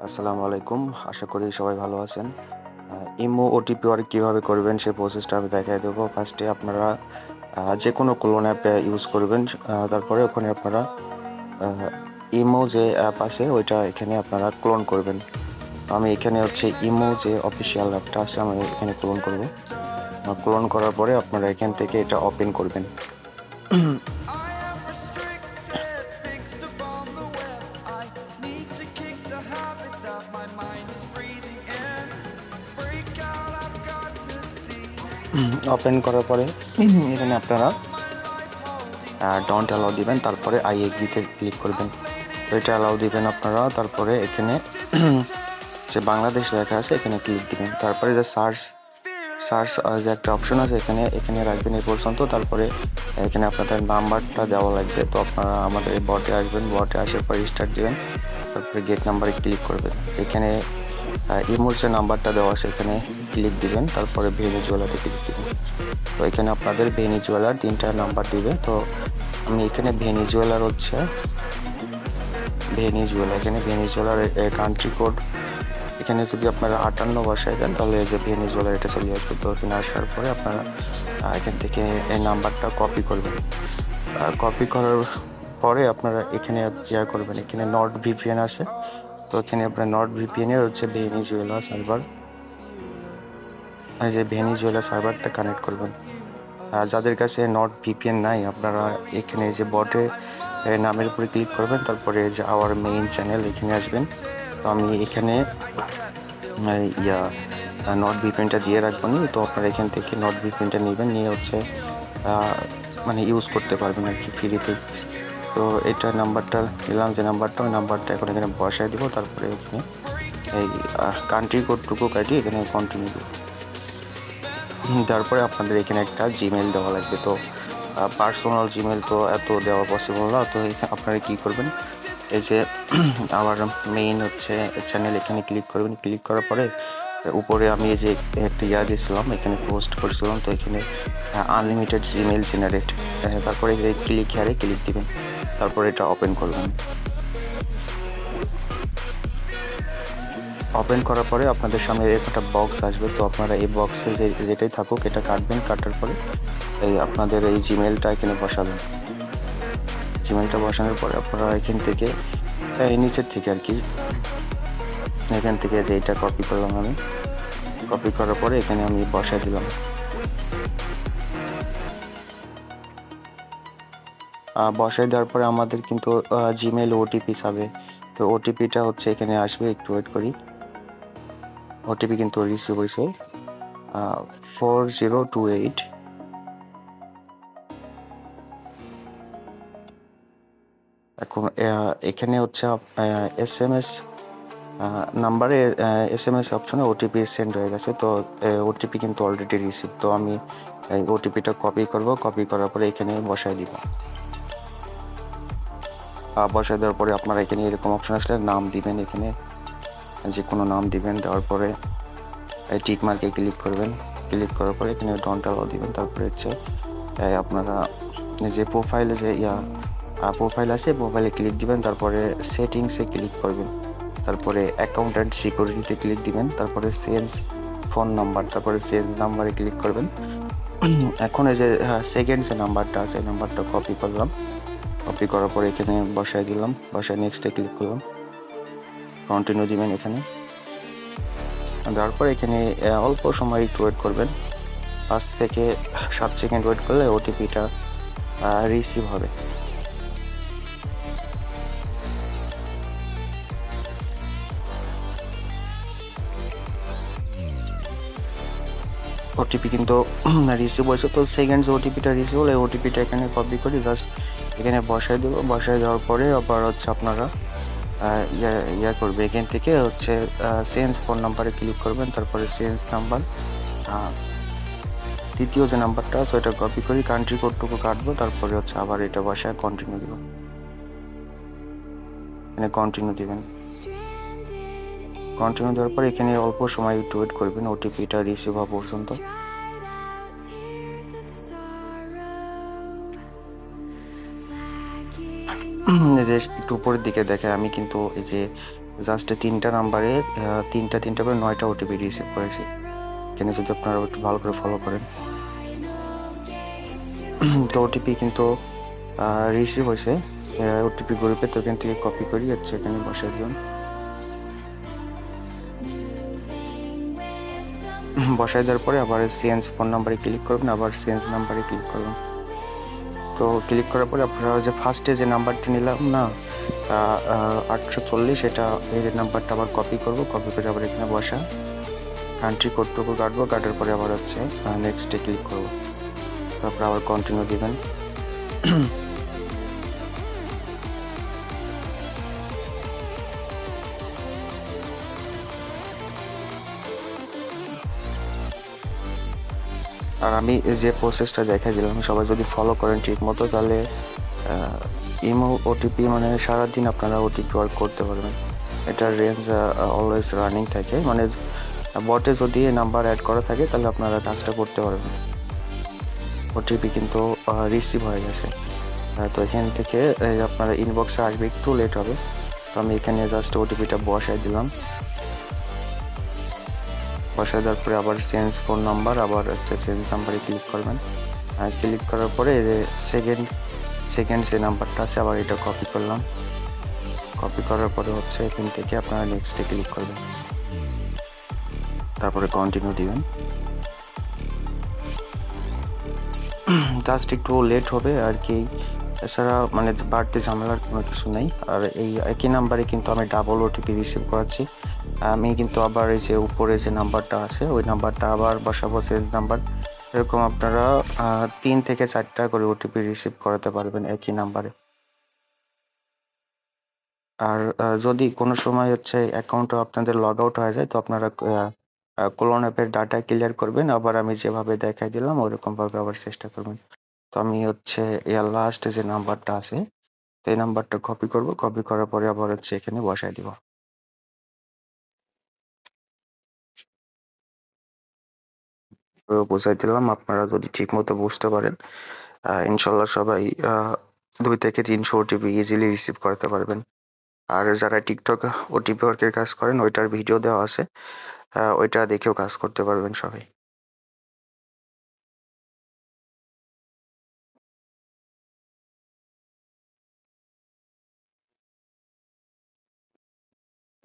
আসসালামু আলাইকুম। আশা করি সবাই ভালো আছেন। ইমো ওটিপি ওয়ার্ক কিভাবে করবেন সেই প্রসেসটা আমি দেখাই দেবো। ফার্স্টে আপনারা যেকোনো ক্লোন অ্যাপ ইউজ করবেন। তারপরে ওখানে আপনারা আ ইমো যে অ্যাপ আছে ওইটা এখানে আপনারা ক্লোন করবেন। আমি এখানে হচ্ছে ইমো যে অফিসিয়াল অ্যাপটা আছে আমি এখানে ক্লোন করব। ক্লোন করার পরে আপনারা এখান থেকে এটা ওপেন করবেন। ওপেন করার পরে এখানে আপনারা ডোন্ট অ্যালাউ দিবেন, তারপরে আই এগ্রি তে ক্লিক করবেন। তো এটা অ্যালাউ দিবেন আপনারা, তারপরে এখানে যে বাংলাদেশ লেখা আছে এখানে ক্লিক দিবেন। তারপরে যে সার্চ সার্চ যে একটা অপশন আছে এখানে রাখবেন এই পর্যন্ত। তারপরে এখানে আপনাদের নাম্বারটা দেওয়া লাগবে। তো আপনারা আমাদের এই বটে আসবেন, বটে আসার পর স্টার্ট দিবেন, তারপরে গেট নাম্বারে ক্লিক করবেন। এখানে ইমোর যে নাম্বারটা দেওয়া আছে এখানে ক্লিক দিবেন, তারপরে ভেনিজুয়েলাতে ক্লিক দিবেন। তো এখানে আপনাদের ভেনিজুয়েলার 3টা নাম্বার দিবে। তো আমি এখানে ভেনিজুয়েলার হচ্ছে এখানে ভেনিজুয়েলার কান্ট্রি কোড এখানে যদি আপনারা 58 বসায় দেন তাহলে এই যে ভেনিজুয়েলার এটা চলে আসবে। তো এখানে আসার পরে আপনারা এখান থেকে এই নাম্বারটা কপি করবেন। কপি করার পরে আপনারা এখানে করবেন, এখানে নর্ড ভিপিএন আছে। তো এখানে আপনার নর্ড ভিপিএন এর হচ্ছে ভেনিজুয়েলা সার্ভার, এই যে ভেনিজুয়েলা সার্ভারটা কানেক্ট করবেন। যাদের কাছে নর্ড ভিপিএন নাই আপনারা এখানে যে বটের নামের উপরে ক্লিক করবেন, তারপরে যে আওয়ার মেইন চ্যানেল এখানে আসবেন। তো আমি এখানে নর্ড ভিপিএনটা দিয়ে রাখবো নি। তো আপনারা এখান থেকে নর্ড ভিপিএনটা নেবেন, নিয়ে হচ্ছে মানে ইউজ করতে পারবেন আর কি ফ্রিতে। তো এটা নাম্বারটা নিলাম, যে নাম্বারটা ওই নাম্বারটা এখন এখানে বসায় দিব। তারপরে এখানে এই কান্ট্রি কোডটুকু কাটিয়ে এখানে কন্টিনিউ দিব। তারপরে আপনাদের এখানে একটা জিমেল দেওয়া লাগবে। তো পার্সোনাল জিমেল তো এত দেওয়া পসিবল না। তো এখানে আপনারা কি করবেন, এই যে আমার মেইন হচ্ছে চ্যানেল এখানে ক্লিক করবেন। ক্লিক করার পরে উপরে আমি এই যে একটা দিয়েছিলাম, এখানে পোস্ট করেছিলাম। তো এখানে আনলিমিটেড জিমেল জেনারেট, তারপরে যে ক্লিক হেয়ারে ক্লিক দিবেন, তারপরে এটা ওপেন করবেন। ওপেন করার পরে আপনাদের সামনে একটা বক্স আসবে। তো আপনারা এই বক্সে যেটাই থাকুক এটা কাটবেন। কাটার পরে এই আপনাদের এই জিমেলটা এখানে বসাবেন। জিমেলটা বসানোর পরে আপনারা এখান থেকে এই নিচের থেকে আর কি এখান থেকে যে এটা কপি করলাম, আমি কপি করার পরে এখানে আমি বসাই দিলাম। বসাই দেওয়ার পরে আমাদের কিন্তু জিমেল ওটিপি চাবে। তো ওটিপিটা হচ্ছে এখানে আসবে, একটু ওয়েট করি। ওটিপি কিন্তু রিসিভ হয়েছে 4028। এখন এখানে হচ্ছে এসএমএস নাম্বারে এসএমএস অপশনে ওটিপি সেন্ড হয়ে গেছে। তো ওটিপি কিন্তু অলরেডি রিসিভ। তো আমি এই ওটিপিটা কপি করব, কপি করার পরে এখানে বসায় দিব। বসায় দেওয়ার পরে আপনারা এখানে এরকম অপশন আসলে নাম দিবেন, এখানে যে কোনো নাম দিবেন। দেওয়ার পরে টিক মার্কে ক্লিক করবেন। ক্লিক করার পরে এখানে ডোন্ট অ্যালাউ দিবেন। তারপরে হচ্ছে আপনারা যে প্রোফাইলে যে প্রোফাইল আছে প্রোফাইলে ক্লিক দিবেন। তারপরে সেটিংসে ক্লিক করবেন। তারপরে অ্যাকাউন্ট অ্যান্ড সিকিউরিটিতে ক্লিক দিবেন। তারপরে চেঞ্জ ফোন নাম্বার, তারপরে চেঞ্জ নাম্বারে ক্লিক করবেন। এখন এই যে সেকেন্ড যে নাম্বারটা আছে এই নাম্বারটা কপি করলাম। কপি করার পরে এখানে বসায় দিলাম, বসায় নেক্সটে ক্লিক করলাম, কন্টিনিউ দিবেন। এখানে দেওয়ার পর এখানে অল্প সময় একটু ওয়েট করবেন, 5 থেকে 7 সেকেন্ড ওয়েট করলে ওটিপিটা রিসিভ হবে। ওটিপি কিন্তু রিসিভ হয়েছে। তো সেকেন্ড যে ওটিপিটা রিসিভ হলো এই ওটিপিটা এখানে কপি করে জাস্ট এখানে বসায় দেবো। বসায় দেওয়ার পরে আবার হচ্ছে আপনারা করবে এখান থেকে হচ্ছে চেঞ্জ ফোন নাম্বারে ক্লিক করবেন। তারপরে চেঞ্জ নাম্বার তৃতীয় যে নাম্বারটা আছে ওইটা কপি করি, কান্ট্রি কোডটুকু কাটবো। তারপরে হচ্ছে আবার এটা বসায় কন্টিনিউ দিব, এখানে কন্টিনিউ দিবেন। কন্টিনিউ দেওয়ার পর এখানে অল্প সময় একটু ওয়েট করবেন ওটিপিটা রিসিভ হওয়া পর্যন্ত। যে একটু উপরের দিকে দেখে আমি কিন্তু এই যে জাস্ট 3টা নাম্বারে 3টা করে 9টা ওটিপি রিসিভ করেছি। এখানে যদি আপনারা একটু ভালো করে ফলো করেন তো ওটিপি কিন্তু রিসিভ হয়েছে ওটিপি গ্রুপে, তো এখান থেকে কপি করি হচ্ছে এখানে বসার জন্য বসাই দেওয়ার পরে আবার চেঞ্জ ফোন নাম্বারে ক্লিক করবেন, আবার চেঞ্জ নাম্বারে ক্লিক করবেন। তো ক্লিক করার পরে আপনারা যে ফার্স্টে যে নাম্বারটি নিলাম না 840, এটা এই নাম্বারটা আবার কপি করব, কপি করে আবার এখানে বসা কান্ট্রি কোডটুকু কাটবো, কাটার পরে আবার হচ্ছে নেক্সটে ক্লিক করব, তারপর আবার কন্টিনিউ দিবেন। আর আমি যে প্রসেসটা দেখাই দিলাম সবাই যদি ফলো করেন ঠিক মতো, তাহলে ইমো ওটিপি মানে সারাদিন আপনারা ওটিপি ওয়ার্ক করতে পারবেন। এটার রেঞ্জ অলওয়েজ রানিং থাকে, মানে বটে যদি নাম্বার অ্যাড করা থাকে তাহলে আপনারা কাজটা করতে পারবেন। ওটিপি কিন্তু রিসিভ হয়ে গেছে। তো এখান থেকে আপনারা ইনবক্সে আসবে, একটু লেট হবে। তো আমি এখানে জাস্ট ওটিপিটা বসাই দিলাম, বসাই দেওয়ার পরে আবার চেঞ্জ ফোন নাম্বার, আবার হচ্ছে চেঞ্জ নাম্বারে ক্লিক করবেন। ক্লিক করার পরে সেকেন্ড যে নাম্বারটা আছে আবার এটা কপি করলাম, কপি করার পরে হচ্ছে এখান থেকে আপনারা নেক্সটে ক্লিক করবেন, তারপরে কন্টিনিউ দিবেন। জাস্ট একটু লেট হবে আর কি, এছাড়া মানে বাড়তি ঝামেলার কোনো কিছু নেই। আর এই একই নাম্বারে কিন্তু আমি ডাবল ওটিপি রিসিভ করাচ্ছি। আমি কিন্তু আবার এই যে উপরে যে নাম্বারটা আছে ওই নাম্বারটা আবার বসাবো চেঞ্জ নাম্বার। এরকম আপনারা 3 থেকে 4টা করে ওটিপি রিসিভ করাতে পারবেন একই নাম্বারে। আর যদি কোনো সময় হচ্ছে অ্যাকাউন্টটা আপনাদের লগ আউট হয়ে যায়, তো আপনারা ক্লোন অ্যাপের ডাটা ক্লিয়ার করবেন, আবার আমি যেভাবে দেখাই দিলাম ওইরকমভাবে আবার চেষ্টা করবেন। তো আমি হচ্ছে লাস্ট যে নাম্বারটা আছে এই নাম্বারটা কপি করব, কপি করার পরে আবার হচ্ছে এখানে বসাই দিব। তো বুঝাই দিলাম, আপনারা যদি ঠিক মতো বুঝতে পারেন ইনশাল্লাহ সবাই 2 থেকে 300 ওটিপি ইজিলি রিসিভ করতে পারবেন। আর যারা টিকটক ওটিপি ওয়ার্কের কাজ করেন ওইটার ভিডিও দেওয়া আছে, ওইটা দেখেও কাজ করতে পারবেন সবাই।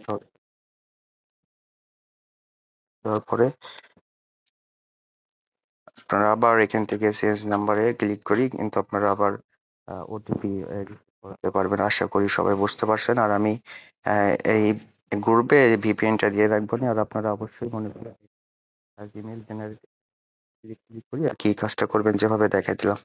তো তারপরে আপনারা আবার এখান থেকে চেঞ্জ নাম্বারে ক্লিক করি কিন্তু আপনারা আবার ওটিপি করতে পারবেন। আশা করি সবাই বুঝতে পারছেন। আর আমি এই গ্রুপে ভিপিএনটা দিয়ে রাখবো না, আর আপনারা অবশ্যই মনে করে জিমেইল জেনারেট ক্লিক করি আর কি কাজটা করবেন যেভাবে দেখাই দিলাম।